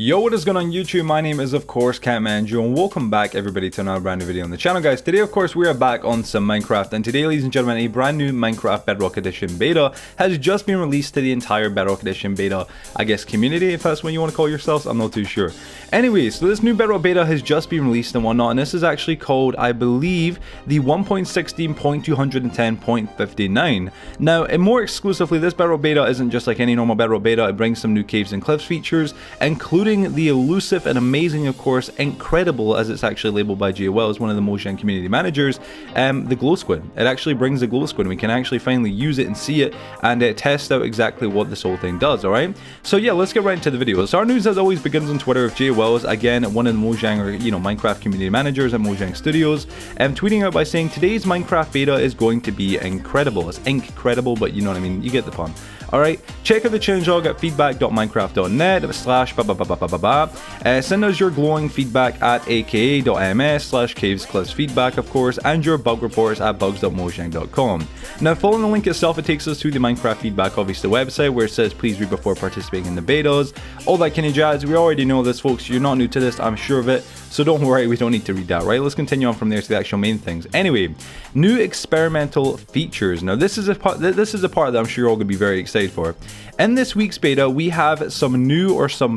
Yo, what is going on YouTube? My name is of course Catmanjoe and welcome back everybody to another brand new video on the channel, guys. Today of course we are back on some Minecraft, and today, ladies and gentlemen, a brand new Minecraft Bedrock Edition beta has just been released to the entire Bedrock Edition beta, I guess, community, if that's what you want to call yourselves. I'm not too sure. Anyway, so this new Bedrock beta has just been released and whatnot, and this is actually called, I believe, the 1.16.210.59. Now, and more exclusively, this Bedrock beta isn't just like any normal Bedrock beta. It brings some new caves and cliffs features, including the elusive and amazing, of course, incredible, as it's actually labeled by JWell as one of the Mojang community managers, the glow squid. It actually brings the glow squid, and we can actually finally use it and see it and test out exactly what this whole thing does. Alright, so yeah, let's get right into the video. So our news as always begins on Twitter with JWell, again one of the Mojang, or Minecraft community managers at Mojang Studios, tweeting out by saying today's Minecraft beta is going to be incredible. It's incredible, but you know what I mean, you get the pun. Alright, check out the changelog at feedback.minecraft.net/. Send us your glowing feedback at aka.ms/cavescliffsfeedback, of course, and your bug reports at bugs.mojang.com. Now, following the link itself, it takes us to the Minecraft feedback, obviously, website, where it says please read before participating in the betas, all that kind of jazz. We already know this, folks. You're not new to this, I'm sure of it, so don't worry, we don't need to read that, right? Let's continue on from there to the actual main things. Anyway, new experimental features. Now, this is a part that I'm sure you're all going to be very excited for. In this week's beta, we have some new, or some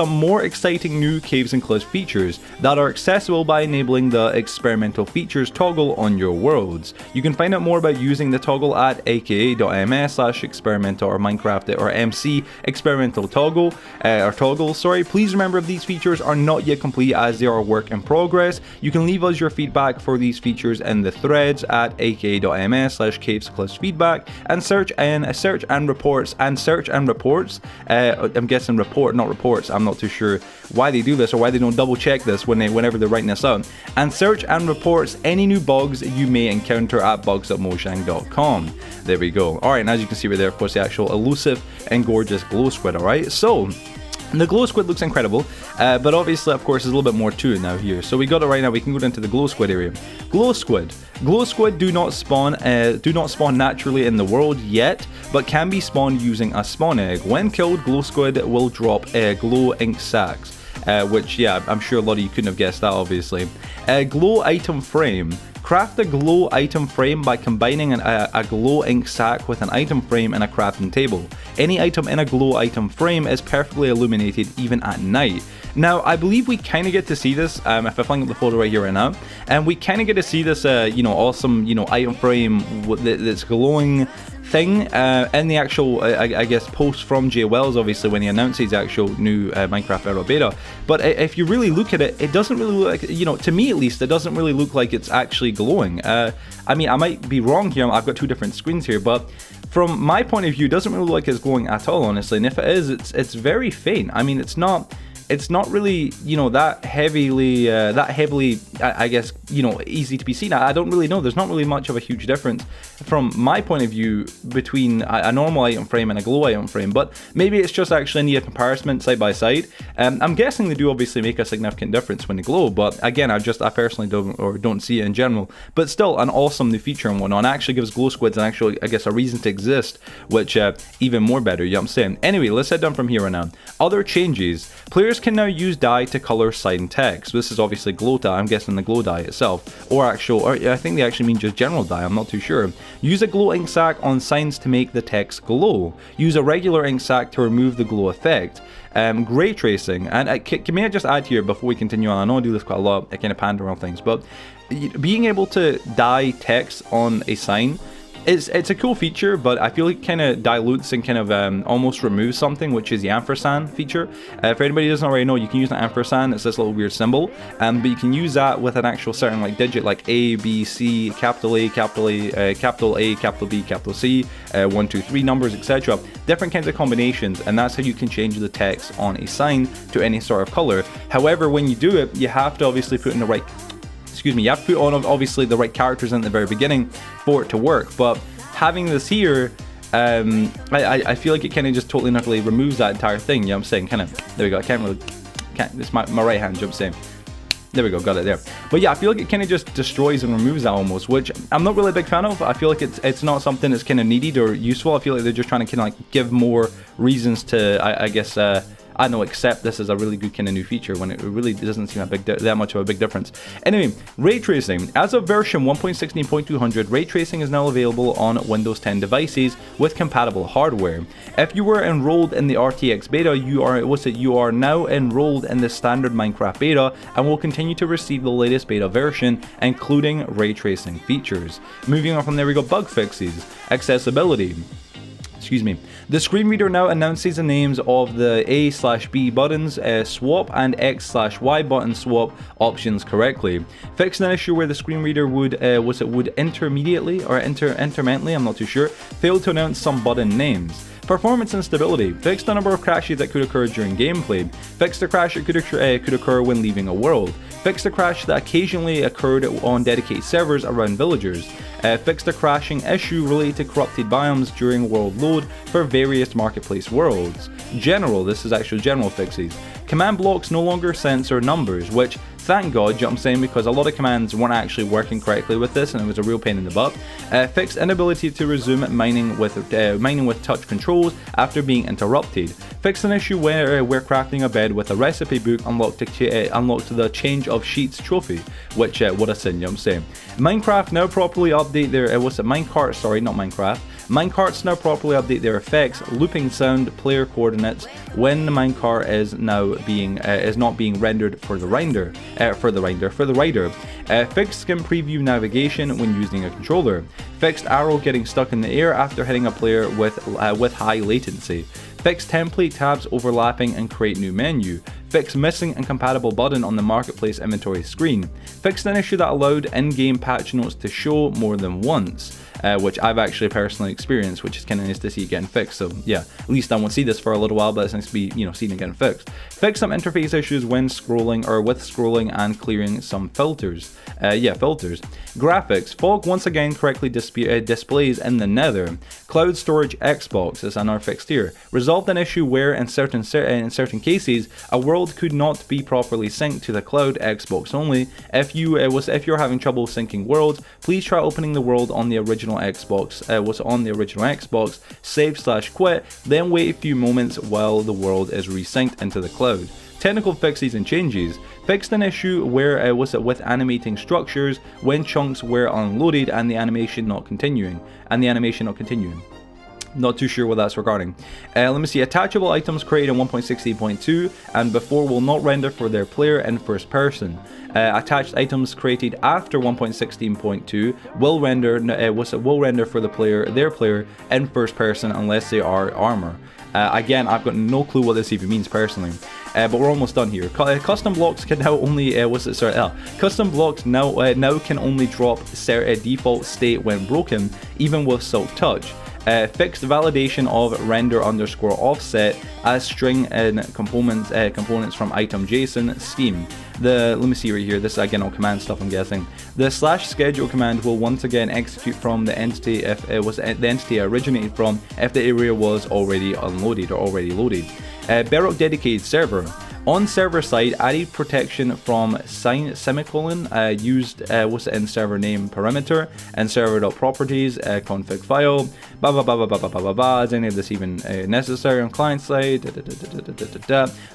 more exciting new caves and cliffs features that are accessible by enabling the experimental features toggle on your worlds. You can find out more about using the toggle at aka.ms/experimental or Minecraft or MC experimental toggle sorry. Please remember, if these features are not yet complete, as they are a work in progress, you can leave us your feedback for these features in the threads at aka.ms/cavescliffsfeedback and search and reports. I'm guessing report, not reports. I'm not too sure why they do this, or why they don't double check this whenever they're writing this out. And search and reports any new bugs you may encounter at bugs.mojang.com. There we go. Alright, and as you can see right there, of course, the actual elusive and gorgeous glow squid. Alright, so the glow squid looks incredible, but obviously, of course, there's a little bit more to it now here. So we got it right now. We can go into the glow squid area. Glow squid do not spawn naturally in the world yet, but can be spawned using a spawn egg. When killed, glow squid will drop glow ink sacks, which, yeah, I'm sure a lot of you couldn't have guessed that, obviously. Glow item frame. Craft a glow item frame by combining a glow ink sack with an item frame and a crafting table. Any item in a glow item frame is perfectly illuminated even at night. Now, I believe we kind of get to see this, if I fling up the folder right here right now, and we kind of get to see this, awesome, item frame that's glowing thing in the actual, I guess, post from JWells, obviously, when he announced his actual new Minecraft Bedrock Beta. But if you really look at it, it doesn't really look like, to me at least, it doesn't really look like it's actually glowing. I mean, I might be wrong here. I've got two different screens here, but from my point of view, it doesn't really look like it's glowing at all, honestly. And if it is, it's very faint. I mean, it's not really, that heavily, I guess, easy to be seen. I don't really know. There's not really much of a huge difference from my point of view between a normal item frame and a glow item frame, but maybe it's just actually near comparison side by side. I'm guessing they do obviously make a significant difference when they glow, but again, I personally don't see it in general. But still, an awesome new feature and whatnot. It actually gives glow squids an actual, I guess, a reason to exist, which even more better, you know what I'm saying? Anyway, let's head down from here right now. Other changes. Players can now use dye to color sign text. So this is obviously glow dye, I'm guessing the glow dye itself, or I think they actually mean just general dye, I'm not too sure. Use a glow ink sac on signs to make the text glow. Use a regular ink sac to remove the glow effect. Gray tracing, and may I just add here before we continue on, I know I do this quite a lot, I kind of pander on things, but being able to dye text on a sign, it's a cool feature, but I feel like it kind of dilutes and kind of almost removes something, which is the ampersand feature. For anybody who doesn't already know, you can use an ampersand. It's this little weird symbol, but you can use that with an actual certain digit, like A, B, C, capital A, capital A, capital B, capital C, 1, 2, 3 numbers, etc. Different kinds of combinations, and that's how you can change the text on a sign to any sort of color. However, when you do it, you have to obviously put in the right you have to put on obviously the right characters in the very beginning for it to work. But having this here, I feel like it kind of just totally and utterly removes that entire thing. You know what I'm saying? Kind of, there we go. It's my right hand, you know what I'm saying? There we go, got it there. But yeah, I feel like it kind of just destroys and removes that almost, which I'm not really a big fan of. I feel like it's not something that's kind of needed or useful. I feel like they're just trying to kind of like give more reasons to, I guess, I know, accept this as a really good kind of new feature when it really doesn't seem that much of a big difference. Anyway, ray tracing. As of version 1.16.200, ray tracing is now available on Windows 10 devices with compatible hardware. If you were enrolled in the RTX beta, you are now enrolled in the standard Minecraft beta and will continue to receive the latest beta version, including ray tracing features. Moving on from there, we go bug fixes, accessibility. Excuse me. The screen reader now announces the names of the A/B buttons swap and X/Y button swap options correctly. Fixed an issue where the screen reader would intermittently, I'm not too sure, fail to announce some button names. Performance and stability. Fixed a number of crashes that could occur during gameplay. Fixed a crash that could occur when leaving a world. Fixed a crash that occasionally occurred on dedicated servers around villagers. Fixed a crashing issue related to corrupted biomes during world load for various marketplace worlds. General, this is actual general fixes. Command blocks no longer censor numbers, which, thank God, you know what I'm saying, because a lot of commands weren't actually working correctly with this and it was a real pain in the butt. Fixed inability to resume mining with touch controls after being interrupted. Fixed an issue where crafting a bed with a recipe book unlocked the change of sheets trophy, which, what a sin, you know what I'm saying. Minecraft now properly update their, Minecarts now properly update their effects, looping sound, player coordinates when the minecart is not being rendered for the rider. Fixed skin preview navigation when using a controller. Fixed arrow getting stuck in the air after hitting a player with high latency. Fixed template tabs overlapping and create new menu. Fixed missing incompatible button on the marketplace inventory screen. Fixed an issue that allowed in-game patch notes to show more than once, which I've actually personally experienced, which is kind of nice to see getting fixed. So yeah, at least I won't see this for a little while, but it's nice to be, seeing it getting fixed. Fix some interface issues when scrolling or with scrolling and clearing some filters. Filters. Graphics. Fog once again correctly displays in the nether. Cloud storage Xbox is another fixed here. Resolved an issue where in certain cases a world could not be properly synced to the cloud Xbox only. If you're having trouble syncing worlds, please try opening the world on the original Xbox. Save/quit, then wait a few moments while the world is resynced into the cloud. Technical fixes and changes. Fixed an issue where with animating structures when chunks were unloaded and the animation not continuing. Not too sure what that's regarding. Let me see. Attachable items created in 1.16.2 and before will not render for their player in first person. Attached items created after 1.16.2 will render for their player in first person unless they are armor. Again, I've got no clue what this even means personally. But we're almost done here. Custom blocks can now only custom blocks now can only drop default state when broken, even with silk touch. Fixed validation of render_offset as string and components from item JSON scheme. Let me see right here. This is again all command stuff, I'm guessing. The /schedule command will once again execute from the entity if it was the entity originated from if the area was already unloaded or already loaded. Bedrock dedicated server. On server side, added protection from semicolon used in server name parameter and server.properties config file. Is any of this even necessary on client side?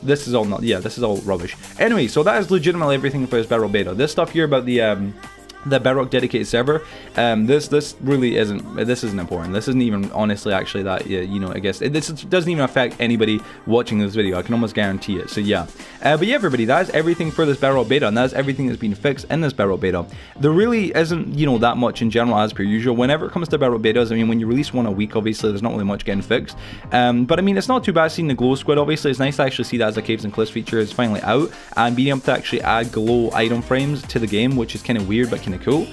This is all this is all rubbish. Anyway, so that is legitimately everything for this Bedrock beta. This stuff here about the Bedrock dedicated server, this really isn't important. This isn't even honestly actually that, I guess this doesn't even affect anybody watching this video. I can almost guarantee it. So yeah, but yeah, everybody, that is everything for this Bedrock beta, and that's everything that's been fixed in this Bedrock beta. There really isn't, that much in general as per usual. Whenever it comes to Bedrock betas, I mean, when you release one a week, obviously there's not really much getting fixed. But I mean, it's not too bad seeing the glow squid. Obviously, it's nice to actually see that as a caves and cliffs feature is finally out, and being able to actually add glow item frames to the game, which is kind of weird but kind of cool.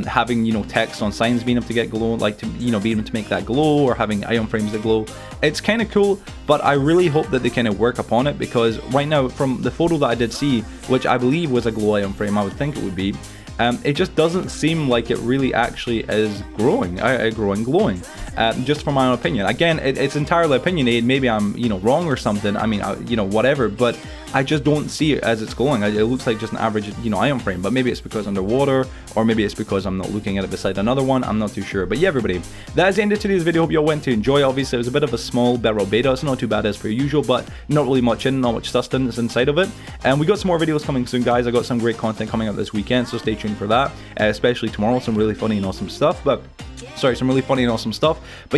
Having text on signs being able to get glow, being able to make that glow, or having item frames that glow, it's kind of cool. But I really hope that they kind of work upon it, because right now from the photo that I did see, which I believe was a glow item frame, I would think it would be, it just doesn't seem like it really actually is growing, glowing. Just from my own opinion. Again, it's entirely opinionated. Maybe I'm, wrong or something. I mean, whatever. But I just don't see it as it's glowing. It looks like just an average, iron frame. But maybe it's because underwater, or maybe it's because I'm not looking at it beside another one. I'm not too sure. But yeah, everybody, that is the end of today's video. Hope you all went to enjoy. Obviously, it was a bit of a small Bedrock Beta. It's not too bad as per usual, but not really much not much sustenance inside of it. And we got some more videos coming soon, guys. I got some great content coming up this weekend, so stay tuned for that. Especially tomorrow, some really funny and awesome stuff. But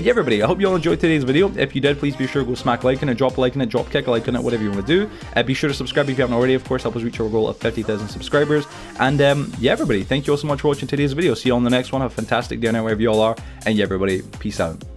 yeah, everybody, I hope you all enjoyed today's video. If you did, please be sure to go smack like on it, drop a like on it, drop kick a like on it, whatever you want to do. Be sure to subscribe if you haven't already, of course, help us reach our goal of 50,000 subscribers. And yeah, everybody, thank you all so much for watching today's video. See you all in the next one. Have a fantastic day now wherever you all are. And yeah, everybody, peace out.